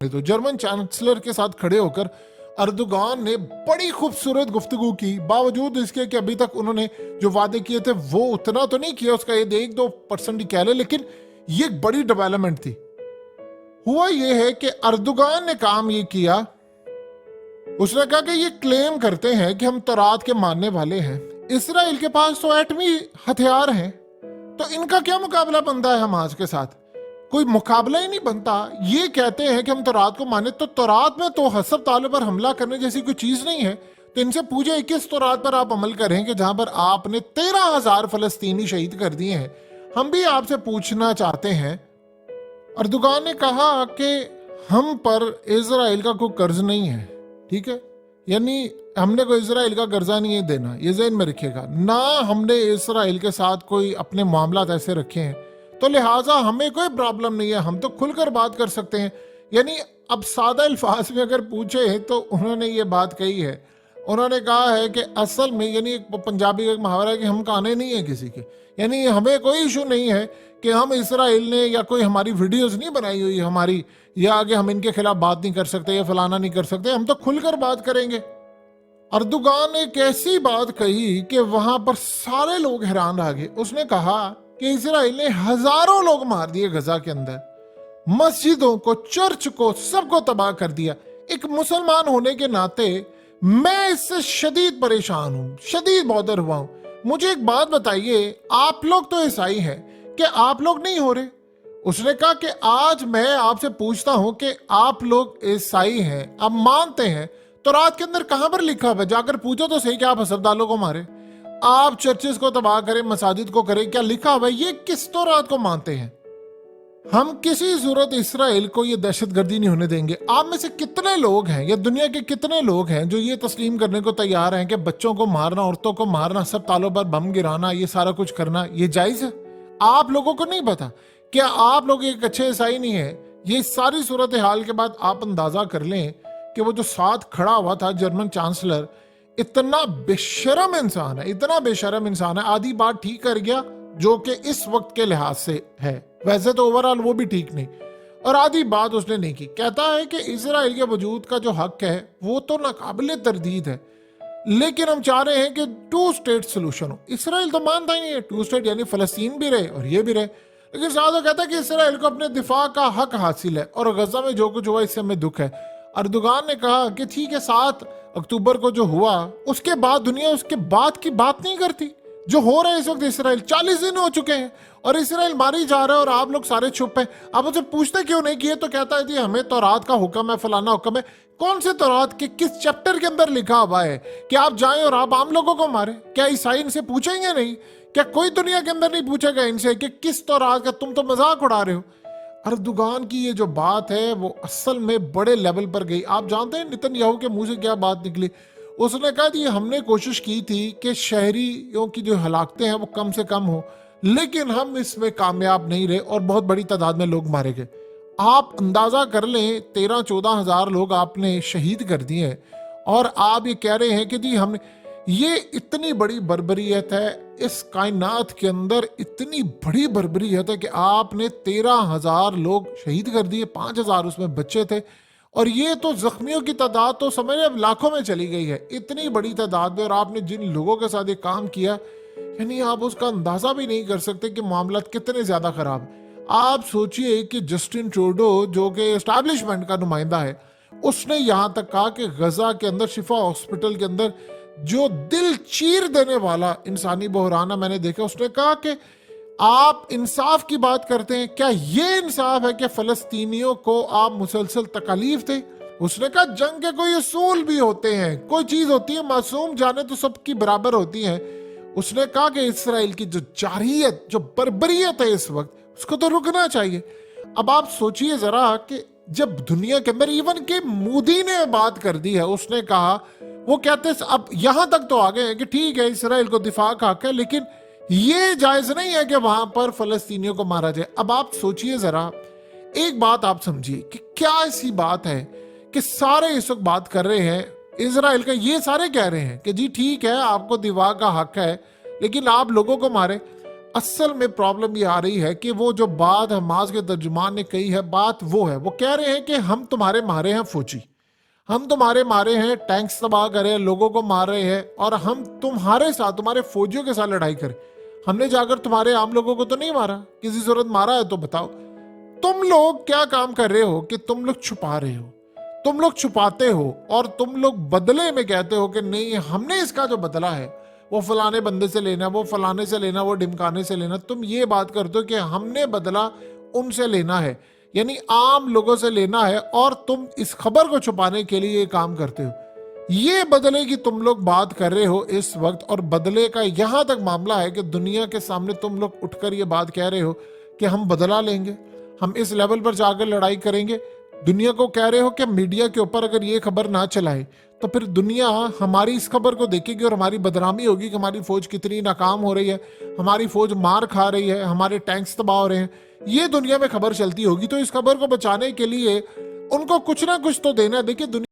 होने दो। German chancellor के साथ खड़े होकर अर्दोगान ने बड़ी खूबसूरत गुफ्तगू की, बावजूद इसके कि अभी तक उन्होंने जो वादे किए थे वो उतना तो नहीं किया, उसका ये 1-2% ही कह ले, लेकिन ये एक बड़ी डेवलपमेंट थी। हुआ ये है कि अर्दोगान ने काम ये किया, उसने कहा कि ये क्लेम करते हैं कि हम तौरात के मानने वाले हैं, इसराइल के पास तो एटमी हथियार हैं, तो इनका क्या मुकाबला बनता है हमास के साथ? कोई मुकाबला ही नहीं बनता। ये कहते हैं कि हम तौरात को माने, तो तौरात में तो हसब ताले पर हमला करने जैसी कोई चीज नहीं है। तो इनसे पूछे किस तौरात पर आप अमल करें कि जहां पर आपने 13,000 फलस्तीनी शहीद कर दिए हैं? हम भी आपसे पूछना चाहते हैं। अर्दोगान ने कहा कि हम पर इजराइल का कोई कर्ज नहीं है, ठीक है, यानी हमने कोई इजराइल का कर्जा नहीं है देना, ये ज़हन में रखिएगा। ना हमने इजराइल के साथ कोई अपने मामला ऐसे रखे हैं, तो लिहाजा हमें कोई प्रॉब्लम नहीं है, हम तो खुलकर बात कर सकते हैं। यानी अब सादा अल्फाज में अगर पूछे तो उन्होंने ये बात कही है, उन्होंने कहा है कि असल में, यानी एक पंजाबी का एक मुहावरा है कि हम काने नहीं है किसी के, यानी हमें कोई इशू नहीं है कि हम इसराइल ने या कोई हमारी वीडियोस नहीं बनाई हुई हमारी, या आगे हम इनके खिलाफ बात नहीं कर सकते या फलाना नहीं कर सकते, हम तो खुलकर बात करेंगे। अर्दोगान ने एक ऐसी बात कही कि वहां पर सारे लोग हैरान रह गए। उसने कहा कि इसराइल ने हजारों लोग मार दिए गजा के अंदर, मस्जिदों को, चर्च को, सबको तबाह कर दिया। एक मुसलमान होने के नाते मैं इससे शदीद परेशान हूं, शदीद बॉदर हुआ हूं। मुझे एक बात बताइए, आप लोग तो ईसाई हैं, कि आप लोग नहीं हो रहे? उसने कहा कि आज मैं आपसे पूछता हूं कि आप लोग ईसाई हैं, आप मानते हैं, तो रात के अंदर कहां पर लिखा हुआ है? जाकर पूछो तो सही कि आप हसबदालों को मारे, आप चर्चेस को तबाह करें, मसाजिद को करें, क्या लिखा हुआ है? ये किस तो रात को मानते हैं? हम किसी सूरत इसराइल को ये दहशतगर्दी नहीं होने देंगे। आप में से कितने लोग हैं या दुनिया के कितने लोग हैं जो ये तस्लीम करने को तैयार हैं कि बच्चों को मारना, औरतों को मारना, सब तालों पर बम गिराना, ये सारा कुछ करना ये जायज है? आप लोगों को नहीं पता? क्या आप लोग एक अच्छे ईसाई नहीं है? ये सारी सूरत हाल के बाद आप अंदाजा कर लें कि वो जो साथ खड़ा हुआ था जर्मन चांसलर, इतना बेशरम इंसान है, इतना बेशरम इंसान है। आधी बात ठीक कर गया जो कि इस वक्त के लिहाज से है, वैसे तो ओवरऑल वो भी ठीक नहीं, और आधी बात उसने नहीं की। कहता है कि इजराइल के वजूद का जो हक है वो तो नाकाबिले तरदीद है, लेकिन हम चाह रहे हैं कि 2 स्टेट सोल्यूशन हो। इसराइल तो मानता ही नहीं है 2 स्टेट, यानी फलस्तीन भी रहे और ये भी रहे, लेकिन साथ कहता है कि इसराइल को अपने दिफा का हक हासिल है और गजा में जो कुछ हुआ इससे हमें दुख है। अर्दोगान ने कहा कि ठीक है, 7 अक्टूबर को जो हुआ उसके बाद दुनिया उसके बाद की बात नहीं करती। जो हो रहा है इस वक्त इसराइल, 40 दिन हो चुके हैं और इसराइल मारी जा रहा है और आप लोग सारे चुप हैं। आप उसे पूछते क्यों नहीं किए? तो कहता है जी हमें तौरात का हुक्म है, फलाना हुक्म है। कौन से तौरात के किस चैप्टर के अंदर लिखा हुआ है कि आप जाएं और आप आम लोगों को मारें? क्या ईसाई इनसे पूछेंगे नहीं? क्या कोई दुनिया के अंदर नहीं पूछेगा इनसे कि किस तौरात का? तुम तो मजाक उड़ा रहे हो। अर्दोगान की ये जो बात है वो असल में बड़े लेवल पर गई। आप जानते हैं नेतन्याहू के मुंह से क्या बात निकली? उसने कहा कि हमने कोशिश की थी कि शहरियों की जो हलाकतें हैं वो कम से कम हो, लेकिन हम इसमें कामयाब नहीं रहे और बहुत बड़ी तादाद में लोग मारे गए। आप अंदाजा कर लें, 13-14 हजार लोग आपने शहीद कर दिए हैं और आप ये कह रहे हैं कि जी हमने, ये इतनी बड़ी बर्बरियत है इस कायनात के अंदर, इतनी बड़ी बर्बरियत है कि आपने 13,000 लोग शहीद कर दिए, 5,000 उसमें बच्चे थे, और ये तो जख्मियों की तादाद तो समझ अब लाखों में चली गई है, इतनी बड़ी तादाद में। और आपने जिन लोगों के साथ ये काम किया, यानी आप उसका अंदाजा भी नहीं कर सकते कि मामला कितने ज्यादा खराब। आप सोचिए कि जस्टिन ट्रूडो जो कि एस्टैब्लिशमेंट का नुमाइंदा है, उसने यहां तक कहा कि गजा के अंदर शिफा हॉस्पिटल के अंदर जो दिल चीर देने वाला इंसानी बहरान है मैंने देखा। उसने कहा कि आप इंसाफ की बात करते हैं, क्या ये इंसाफ है कि फलस्तीनियों को आप मुसलसल तकलीफ थे? उसने कहा जंग के कोई उसूल भी होते हैं, कोई चीज होती है मासूम जाने तो सबकी बराबर होती है। उसने कहा कि इसराइल की जो जारहियत, जो बर्बरियत है इस वक्त, उसको तो रुकना चाहिए। अब आप सोचिए जरा कि जब दुनिया के अंदर इवन के मोदी ने बात कर दी है, उसने कहा, वो कहते अब यहां तक तो आ गए हैं कि ठीक है इसराइल को दिफा का हक है, लेकिन ये जायज नहीं है कि वहां पर फलस्तीनियों को मारा जाए। अब आप सोचिए जरा, एक बात आप समझिए कि क्या ऐसी बात है कि सारे इस वक्त बात कर रहे हैं इजराइल का, ये सारे कह रहे हैं कि जी ठीक है आपको दिफा का हक है, लेकिन आप लोगों को मारे। اصل میں پرابلم یہ آ رہی ہے کہ وہ جو بات حماس کے ترجمان نے کہی ہے، بات وہ ہے، وہ کہہ رہے ہیں کہ ہم تمہارے مارے ہیں فوجی، ہم تمہارے مارے ہیں ٹینکس تباہ کرے، لوگوں کو مار رہے ہیں، اور ہم تمہارے ساتھ، تمہارے فوجیوں کے ساتھ لڑائی کریں۔ ہم نے جا کر تمہارے عام لوگوں کو تو نہیں مارا، کسی صورت مارا ہے تو بتاؤ۔ تم لوگ کیا کام کر رہے ہو کہ تم لوگ چھپا رہے ہو، تم لوگ چھپاتے ہو، اور تم لوگ بدلے میں کہتے ہو کہ نہیں ہم نے اس کا جو بدلہ ہے وہ فلانے بندے سے لینا، وہ فلانے سے لینا، وہ ڈمکانے سے لینا۔ تم یہ بات کرتے ہو کہ ہم نے بدلہ ان سے لینا ہے، یعنی عام لوگوں سے لینا ہے، اور تم اس خبر کو چھپانے کے لیے یہ کام کرتے ہو۔ یہ بدلے کی تم لوگ بات کر رہے ہو اس وقت، اور بدلے کا یہاں تک معاملہ ہے کہ دنیا کے سامنے تم لوگ اٹھ کر یہ بات کہہ رہے ہو کہ ہم بدلہ لیں گے، ہم اس لیول پر جا کر لڑائی کریں گے۔ دنیا کو کہہ رہے ہو کہ میڈیا کے اوپر اگر یہ خبر نہ چلائے تو پھر دنیا ہماری اس خبر کو دیکھے گی اور ہماری بدنامی ہوگی کہ ہماری فوج کتنی ناکام ہو رہی ہے، ہماری فوج مار کھا رہی ہے، ہمارے ٹینکس تباہ ہو رہے ہیں۔ یہ دنیا میں خبر چلتی ہوگی، تو اس خبر کو بچانے کے لیے ان کو کچھ نہ کچھ تو دینا ہے۔ دیکھیے دنیا